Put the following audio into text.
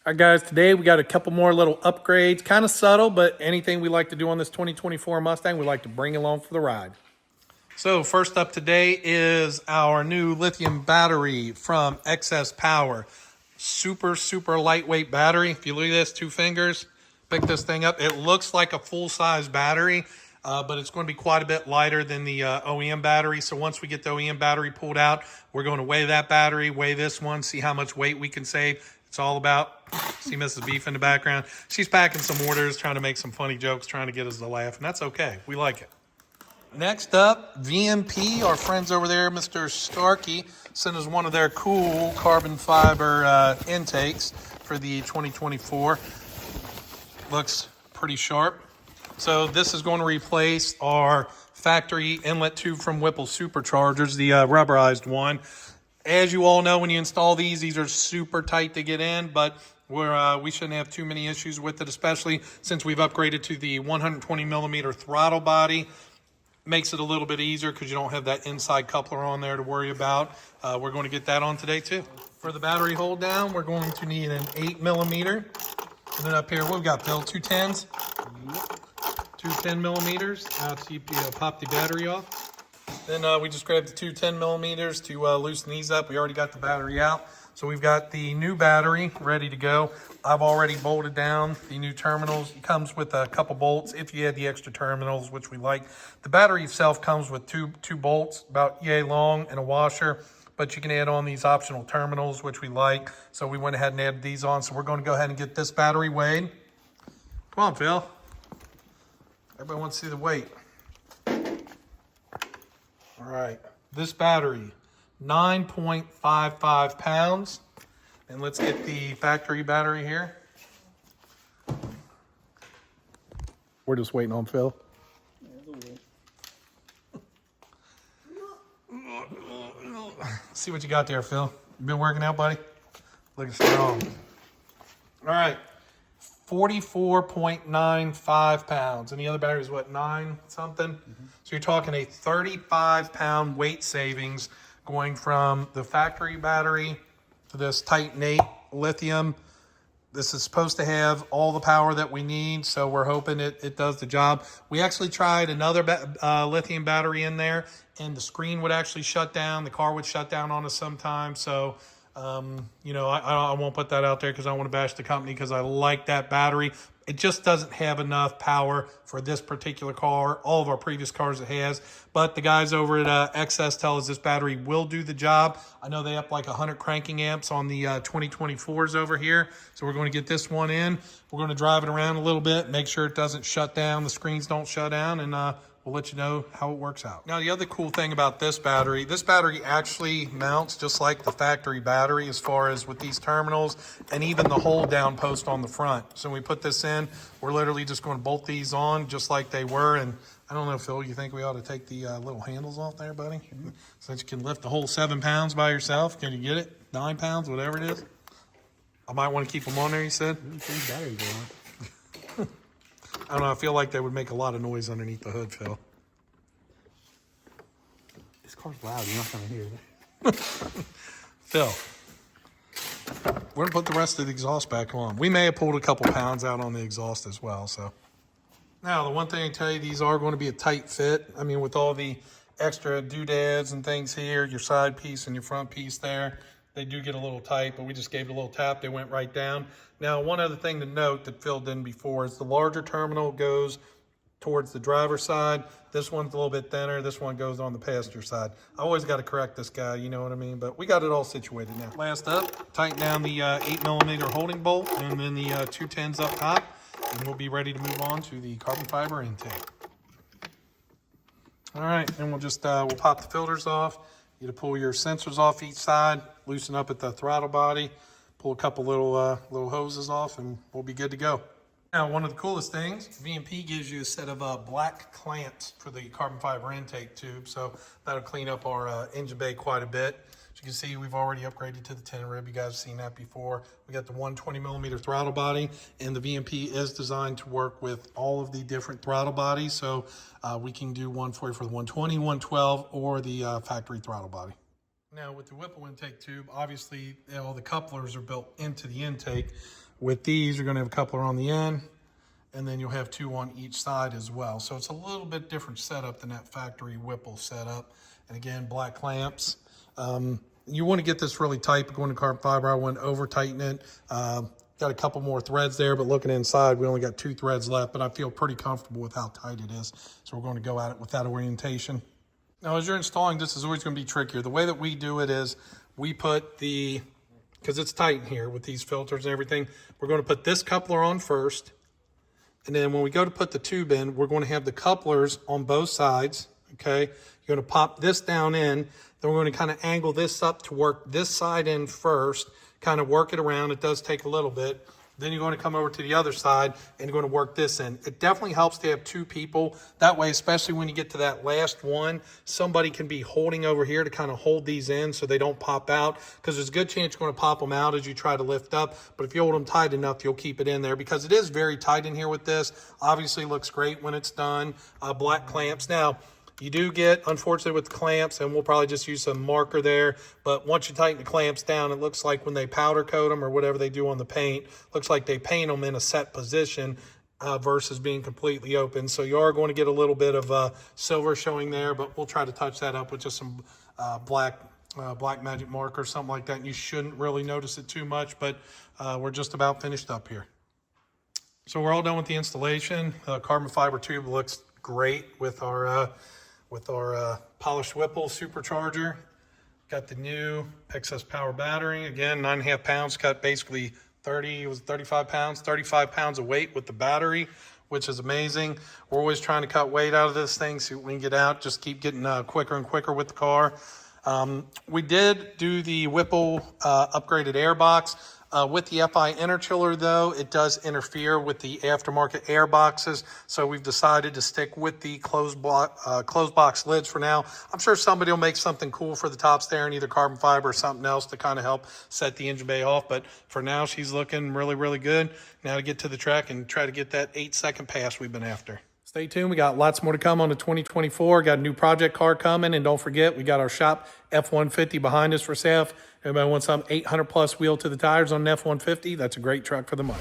All right, guys, today we got a couple more little upgrades, kind of subtle, but anything we like to do on this 2024 Mustang, we like to bring along for the ride. So first up today is our new lithium battery from Excess Power. Super, super lightweight battery. If you look at this, 2 fingers, pick this thing up. It looks like a full-size battery, but it's going to be quite a bit lighter than the OEM battery. So once we get the OEM battery pulled out, we're going to weigh that battery, weigh this one, see how much weight we can save. It's all about, see Mrs. Beef in the background. She's packing some orders, trying to make some funny jokes, trying to get us to laugh, and that's okay. We like it. Next up, VMP, our friends over there, Mr. Starkey, sent us one of their cool carbon fiber intakes for the 2024. Looks pretty sharp. So this is going to replace our factory inlet tube from Whipple superchargers, the rubberized one. As you all know, when you install these are super tight to get in, but we shouldn't have too many issues with it, especially since we've upgraded to the 120 millimeter throttle body. Makes it a little bit easier because you don't have that inside coupler on there to worry about. We're going to get that on today too. For the battery hold down, we're going to need an 8 millimeter. And then up here, what we got, Bill? 2 10s? 2 10 millimeters. To you pop the battery off. Then we just grabbed the 2 10 millimeters to loosen these up. We already got the battery out. So we've got the new battery ready to go. I've already bolted down the new terminals. It comes with a couple bolts if you had the extra terminals, which we like. The battery itself comes with two bolts, about yay long, and a washer. But you can add on these optional terminals, which we like. So we went ahead and added these on. So we're going to go ahead and get this battery weighed. Come on, Phil. Everybody wants to see the weight. All right, this battery, 9.55 pounds. And let's get the factory battery here. We're just waiting on Phil. See what you got there, Phil. You been working out, buddy? Looking strong. All right, 44.95 pounds. And the other battery is what, 9 something? Mm-hmm. So you're talking a 35-pound weight savings going from the factory battery to this Titan 8 lithium. This is supposed to have all the power that we need, so we're hoping it does the job. We actually tried another lithium battery in there, and the screen would actually shut down. The car would shut down on us sometimes, so you know, I won't put that out there because I want to bash the company because I like that battery. It just doesn't have enough power for this particular car. All of our previous cars it has. But the guys over at XS tell us this battery will do the job. I know they up like 100 cranking amps on the 2024s over here. So we're going to get this one in. We're going to drive it around a little bit, make sure it doesn't shut down, the screens don't shut down, and we'll let you know how it works out. Now, the other cool thing about this battery actually mounts just like the factory battery as far as with these terminals and even the hold down post on the front. So when we put this in, we're literally just going to bolt these on just like they were. And I don't know, Phil, you think we ought to take the little handles off there, buddy? Mm-hmm. So that you can lift the whole 7 pounds by yourself. Can you get it? 9 pounds, whatever it is. I might want to keep them on there, you said? I don't know, I feel like they would make a lot of noise underneath the hood, Phil. This car's loud, you're not gonna hear it. Phil, we're gonna put the rest of the exhaust back on. We may have pulled a couple pounds out on the exhaust as well, so. Now, the one thing I can tell you, these are going to be a tight fit. I mean, with all the extra doodads and things here, your side piece and your front piece there, they do get a little tight, but we just gave it a little tap. They went right down. Now, one other thing to note that Phil didn't before is the larger terminal goes towards the driver's side. This one's a little bit thinner. This one goes on the passenger side. I always got to correct this guy, you know what I mean? But we got it all situated now. Last up, tighten down the 8 millimeter holding bolt and then the 2 10s up top. And we'll be ready to move on to the carbon fiber intake. All right, and we'll just we'll pop the filters off. You to pull your sensors off each side, loosen up at the throttle body, pull a couple little hoses off, and we'll be good to go. Now, one of the coolest things, VMP gives you a set of black clamps for the carbon fiber intake tube, so that'll clean up our engine bay quite a bit. As you can see, we've already upgraded to the 10 rib. You guys have seen that before. We got the 120 millimeter throttle body, and the VMP is designed to work with all of the different throttle bodies, so we can do one for you for the 120, 112, or the factory throttle body. Now, with the Whipple intake tube, obviously all the couplers are built into the intake. With these, you're going to have a coupler on the end, and then you'll have 2 on each side as well. So it's a little bit different setup than that factory Whipple setup. And again, black clamps. You want to get this really tight, but going to carbon fiber, I wouldn't over tighten it. Got a couple more threads there, but looking inside, we only got 2 threads left, but I feel pretty comfortable with how tight it is. So we're going to go at it with that orientation. Now, as you're installing, this is always going to be trickier. The way that we do it is we put because it's tight in here with these filters and everything, we're going to put this coupler on first. And then when we go to put the tube in, we're going to have the couplers on both sides, okay? You're going to pop this down in. Then we're going to kind of angle this up to work this side in first, kind of work it around. It does take a little bit. Then you're going to come over to the other side and you're going to work this in. It definitely helps to have 2 people. That way, especially when you get to that last one, somebody can be holding over here to kind of hold these in so they don't pop out, because there's a good chance you're going to pop them out as you try to lift up. But if you hold them tight enough, you'll keep it in there, because it is very tight in here with this. Obviously looks great when it's done. Black clamps. Now, you do get, unfortunately, with the clamps, and we'll probably just use some marker there, but once you tighten the clamps down, it looks like when they powder coat them or whatever they do on the paint, looks like they paint them in a set position versus being completely open. So you are going to get a little bit of silver showing there, but we'll try to touch that up with just some black magic marker or something like that, and you shouldn't really notice it too much, but we're just about finished up here. So we're all done with the installation. Carbon fiber tube looks great with our polished Whipple supercharger. Got the new excess power battery. Again, 9.5 pounds, cut basically 35 pounds of weight with the battery, which is amazing. We're always trying to cut weight out of this thing so we can get out, just keep getting quicker and quicker with the car. We did do the Whipple upgraded air box. With the FI inner chiller, though, it does interfere with the aftermarket air boxes, so we've decided to stick with the closed box lids for now. I'm sure somebody will make something cool for the tops there in either carbon fiber or something else to kind of help set the engine bay off, but for now, she's looking really, really good. Now to get to the track and try to get that 8-second pass we've been after. Stay tuned. We got lots more to come on the 2024. Got a new project car coming. And don't forget, we got our shop F-150 behind us for sale. Everybody wants some 800-plus wheel to the tires on an F-150. That's a great truck for the money.